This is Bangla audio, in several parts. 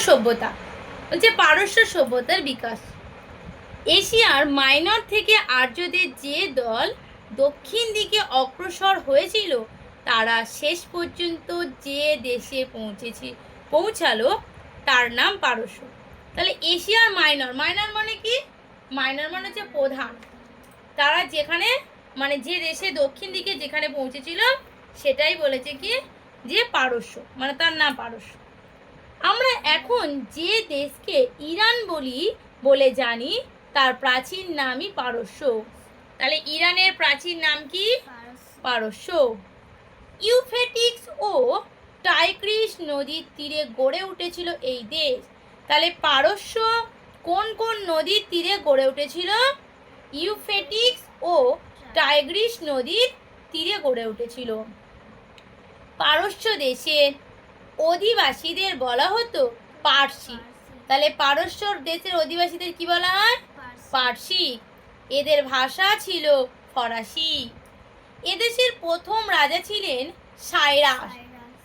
সভ্যতা বলছে পারস্য সভ্যতার বিকাশ। এশিয়ার মাইনর থেকে আর্যদের যে দল দক্ষিণ দিকে অগ্রসর হয়েছিল তারা শেষ পর্যন্ত যে দেশে পৌঁছালো তার নাম পারস্য। তাহলে এশিয়ার মাইনর, মাইনর মানে কি? মাইনর মানে হচ্ছে প্রধান। তারা যেখানে মানে যে দেশে দক্ষিণ দিকে যেখানে পৌঁছেছিল সেটাই বলেছে কি যে পারস্য, মানে তার নাম পারস্য। আমরা এখন যে দেশকে ইরান বলে জানি তার প্রাচীন নামই পারস্য। তাহলে ইরানের প্রাচীন নাম কি? পারস্য। ইউফ্রেটিস ও টাইগ্রিস নদীর তীরে গড়ে উঠেছিল এই দেশ। তাহলে পারস্য কোন কোন নদীর তীরে গড়ে উঠেছিল? ইউফ্রেটিস ও টাইগ্রিস নদীর তীরে গড়ে উঠেছিল। পারস্য দেশের অধিবাসীদের বলা হতো পার্সি। তাহলে পারস্য দেশের অধিবাসীদের কি বলা হয়? পার্সি। এদের ভাষা ছিল ফরাসি। এদেশের প্রথম রাজা ছিলেন সাইরাস।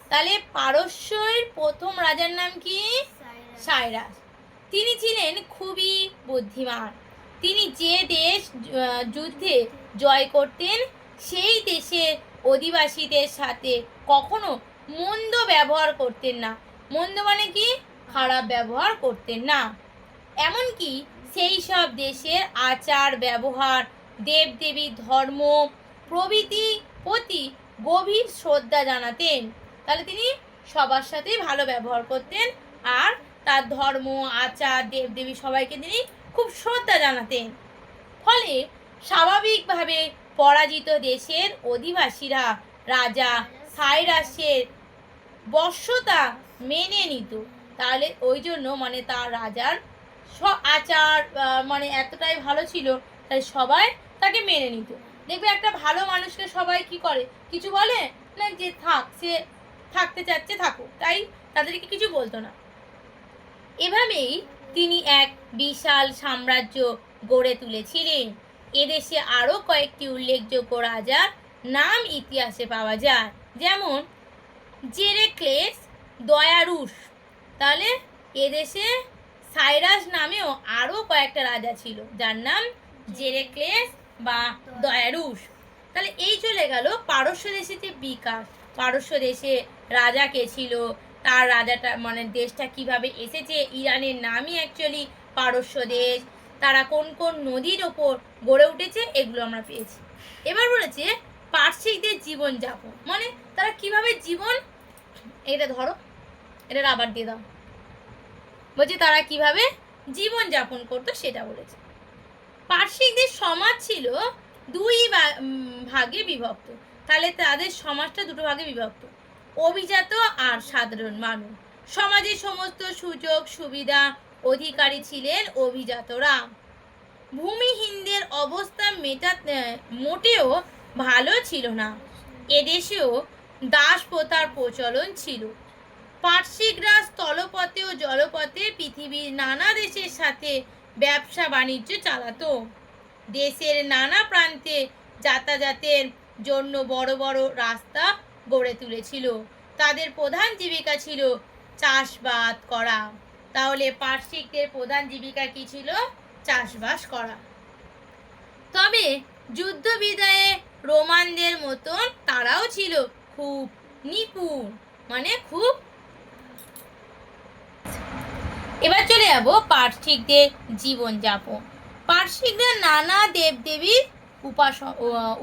তাহলে পারস্যের প্রথম রাজার নাম কি? সাইরাস। তিনি ছিলেন খুবই বুদ্ধিমান। তিনি যে দেশ যুদ্ধে জয় করতেন সেই দেশের অধিবাসীদের সাথে কখনো মন্দ ব্যবহার করতেন না। মন্দ মানে কি? খারাপ ব্যবহার করতেন না। এমনকি সেই সব দেশের আচার ব্যবহার, দেবদেবীর ধর্ম প্রভৃতি প্রতি গভীর শ্রদ্ধা জানাতেন। তাহলে তিনি সবার সাথেই ভালো ব্যবহার করতেন আর তার ধর্ম, আচার, দেবদেবী সবাইকে তিনি খুব শ্রদ্ধা জানাতেন। ফলে স্বাভাবিকভাবে পরাজিত দেশের অধিবাসীরা রাজা সাইরাসের বশ্যতা মেনে নিত। তাহলে ওই জন্য মানে তার রাজার আচার মানে এতটাই ভালো ছিল তাই সবাই তাকে মেনে নিত। দেখবে একটা ভালো মানুষকে সবাই কি করে, কিছু বলে না, যে থাক, সে থাকতে চাচ্ছে থাকুক, তাই তাদেরকে কিছু বলতো না। এভাবেই তিনি এক বিশাল সাম্রাজ্য গড়ে তুলেছিলেন। এদেশে আরও কয়েকটি উল্লেখযোগ্য রাজার নাম ইতিহাসে পাওয়া যায়, যেমন জেরেক্লেস দয়ারুস। তাহলে এদেশে সাইরাস নামেও আরও কয়েকটা রাজা ছিল যার নাম জেরেক্লেস বা দয়ারুস। তাহলে এই চলে গেল পারস্য দেশের যে বিকাশ। পারস্য দেশে রাজা কে ছিল, তার রাজাটা মানে দেশটা কিভাবে এসেছে, ইরানের নামই অ্যাকচুয়ালি পারস্য দেশ, তারা কোন কোন নদীর ওপর গড়ে উঠেছে, এগুলো আমরা পেয়েছি। এবার বলেছে পার্সিকদের জীবনযাপন, মানে তারা কিভাবে জীবন, এটা ধরো, এটা রাবার দিয়ে দাও, বলছে তারা কিভাবে জীবন যাপন করতো সেটা বলেছে। পার্সিকদের সমাজ ছিল দুই ভাগে বিভক্ত। তাহলে তাদের সমাজটা দুটো ভাগে বিভক্ত, অভিজাত আর সাধারণ মানুষ। সমাজের সমস্ত সুযোগ সুবিধা অধিকারী ছিলেন অভিজাতরা। ভূমিহীনদের অবস্থা মোটেও ভালো ছিল না। এদেশেও দাস প্রথার প্রচলন ছিল। পার্সিকরা স্থলপথে ও জলপথে পৃথিবীর নানা দেশের সাথে ব্যবসা বাণিজ্য চালাতো। দেশের নানা প্রান্তে যাতায়াতের জন্য বড় বড় রাস্তা গড়ে তুলেছিল। তাদের প্রধান জীবিকা ছিল চাষবাস করা। তাহলে পার্সিকদের প্রধান জীবিকা কি ছিল? চাষবাস করা। তবে যুদ্ধ বিদায়ে রোমানদের মতন তারাও ছিল খুব নিপুণ, মানে খুব। এবার চলে যাব পার্সিকদের জীবনযাপন। পার্সিকরা নানা দেবদেবীর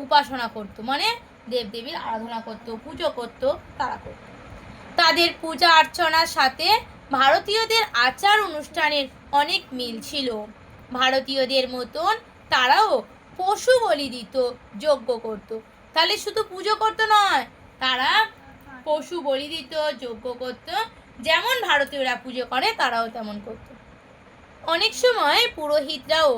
উপাসনা করত, মানে দেবদেবীর আরাধনা করত, পুজো করত, তারা করত। তাদের পূজা অর্চনার সাথে ভারতীয়দের আচার অনুষ্ঠানের অনেক মিল ছিল। ভারতীয়দের মতন তারাও পশু বলি দিত, যজ্ঞ করত। তাহলে শুধু পুজো করত নয়, তারা পশু বলি দিত, যজ্ঞ করত। যেমন ভারতীয়রা পুজো করে তারাও তেমন করত। অনেক সময় পুরোহিতরাও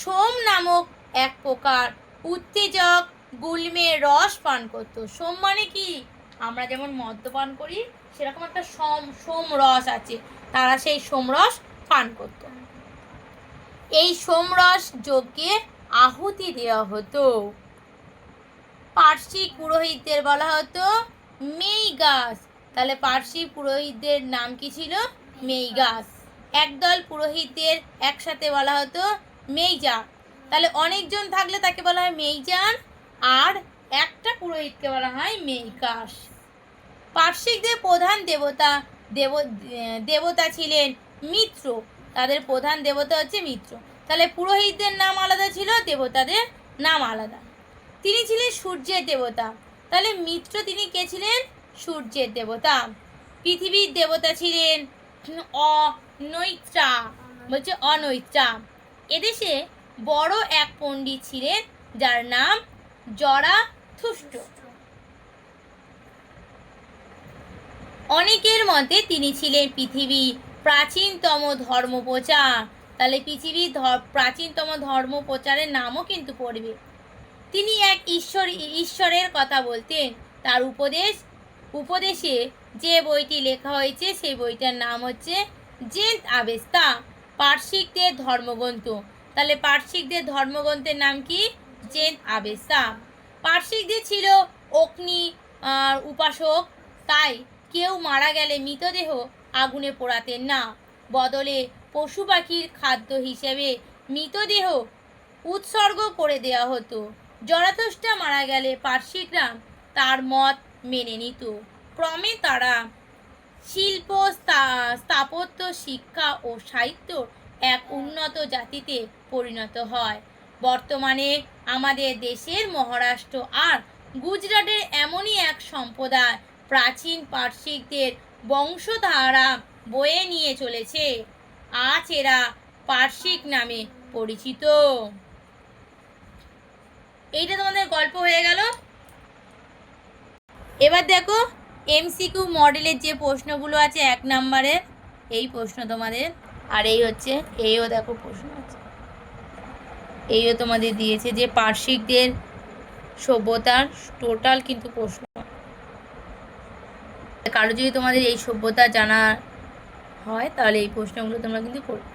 সোম নামক এক প্রকার উত্তেজক গুল্মের রস পান করত। সোম মানে কি? আমরা যেমন মদ্যপান করি সেরকম একটা সোম রস আছে, তারা সেই সোম রস পান করত। এই সোম রস যজ্ঞে আহুতি দেওয়া হতো। পার্সি পুরোহিতদের বলা হতো মেইগাস। তাহলে পার্সি পুরোহিতদের নাম কি ছিল? মেইগাস। একদল পুরোহিতদের একসাথে বলা হতো মেইজাক। তাহলে অনেকজন থাকলে তাকে বলা হয় মেইজান, আর একটা পুরোহিতকে বলা হয় মেইগাস। পার্শ্বিকদের প্রধান দেবতা ছিলেন মিত্র। তাদের প্রধান দেবতা হচ্ছে মিত্র। তাহলে পুরোহিতদের নাম আলাদা ছিল, দেবতাদের নাম আলাদা। তিনি ছিলেন সূর্যের দেবতা। তাহলে মিত্র তিনি কে ছিলেন? সূর্যের দেবতা। পৃথিবীর দেবতা ছিলেন অনৈত্রা, বলছে অনৈত্রা। এদেশে বড় এক পণ্ডিত ছিলেন যার নাম জরাথুস্ট্র। অনেকের মতে তিনি ছিলেন পৃথিবীর প্রাচীনতম ধর্মপ্রচার। তাহলে পৃথিবীর প্রাচীনতম ধর্মপ্রচারের নামও কিন্তু পড়বে। তিনি এক ঈশ্বরের কথা বলতেন। তার উপদেশে যে বইটি লেখা হয়েছে সেই বইটার নাম হচ্ছে জেন্ট আবেস্তা, পার্শ্বিকদের ধর্মগ্রন্থ। তাহলে পার্শ্বিকদের ধর্মগ্রন্থের নাম কি? Gent Avesta. পার্শ্বিকদের ছিল অগ্নি উপাসক। তাই কেউ মারা গেলে মৃতদেহ আগুনে পোড়াতেন না, বদলে পশু পাখির খাদ্য হিসেবে মৃতদেহ উৎসর্গ করে দেওয়া হতো। জরাথুস্ট্র মারা গেলে পার্শ্বিকরা তার মত মেনে নিত। ক্রমে তারা শিল্প, স্থাপত্য, শিক্ষা ও সাহিত্য এক উন্নত জাতিতে পরিণত হয়। বর্তমানে আমাদের দেশের মহারাষ্ট্র আর গুজরাটের এমনই এক সম্প্রদায় প্রাচীন পার্শ্বিকদের বংশধারা বয়ে নিয়ে চলেছে। আজ এরা পার্শ্বিক নামে পরিচিত। এইটা তোমাদের গল্প হয়ে গেল। এবার দেখো এমসিকিউ মডেলের যে প্রশ্নগুলো আছে 1 নম্বরের এই প্রশ্ন তোমাদের, আর এই হচ্ছে এইও দেখো প্রশ্ন আছে, এইও তোমাদের দিয়েছে যে পার্শ্বিকদের সভ্যতার টোটাল কিন্তু প্রশ্ন। কারো যদি তোমাদের এই সভ্যতা জানা হয় তাহলে এই প্রশ্নগুলো তোমরা কিন্তু করবে।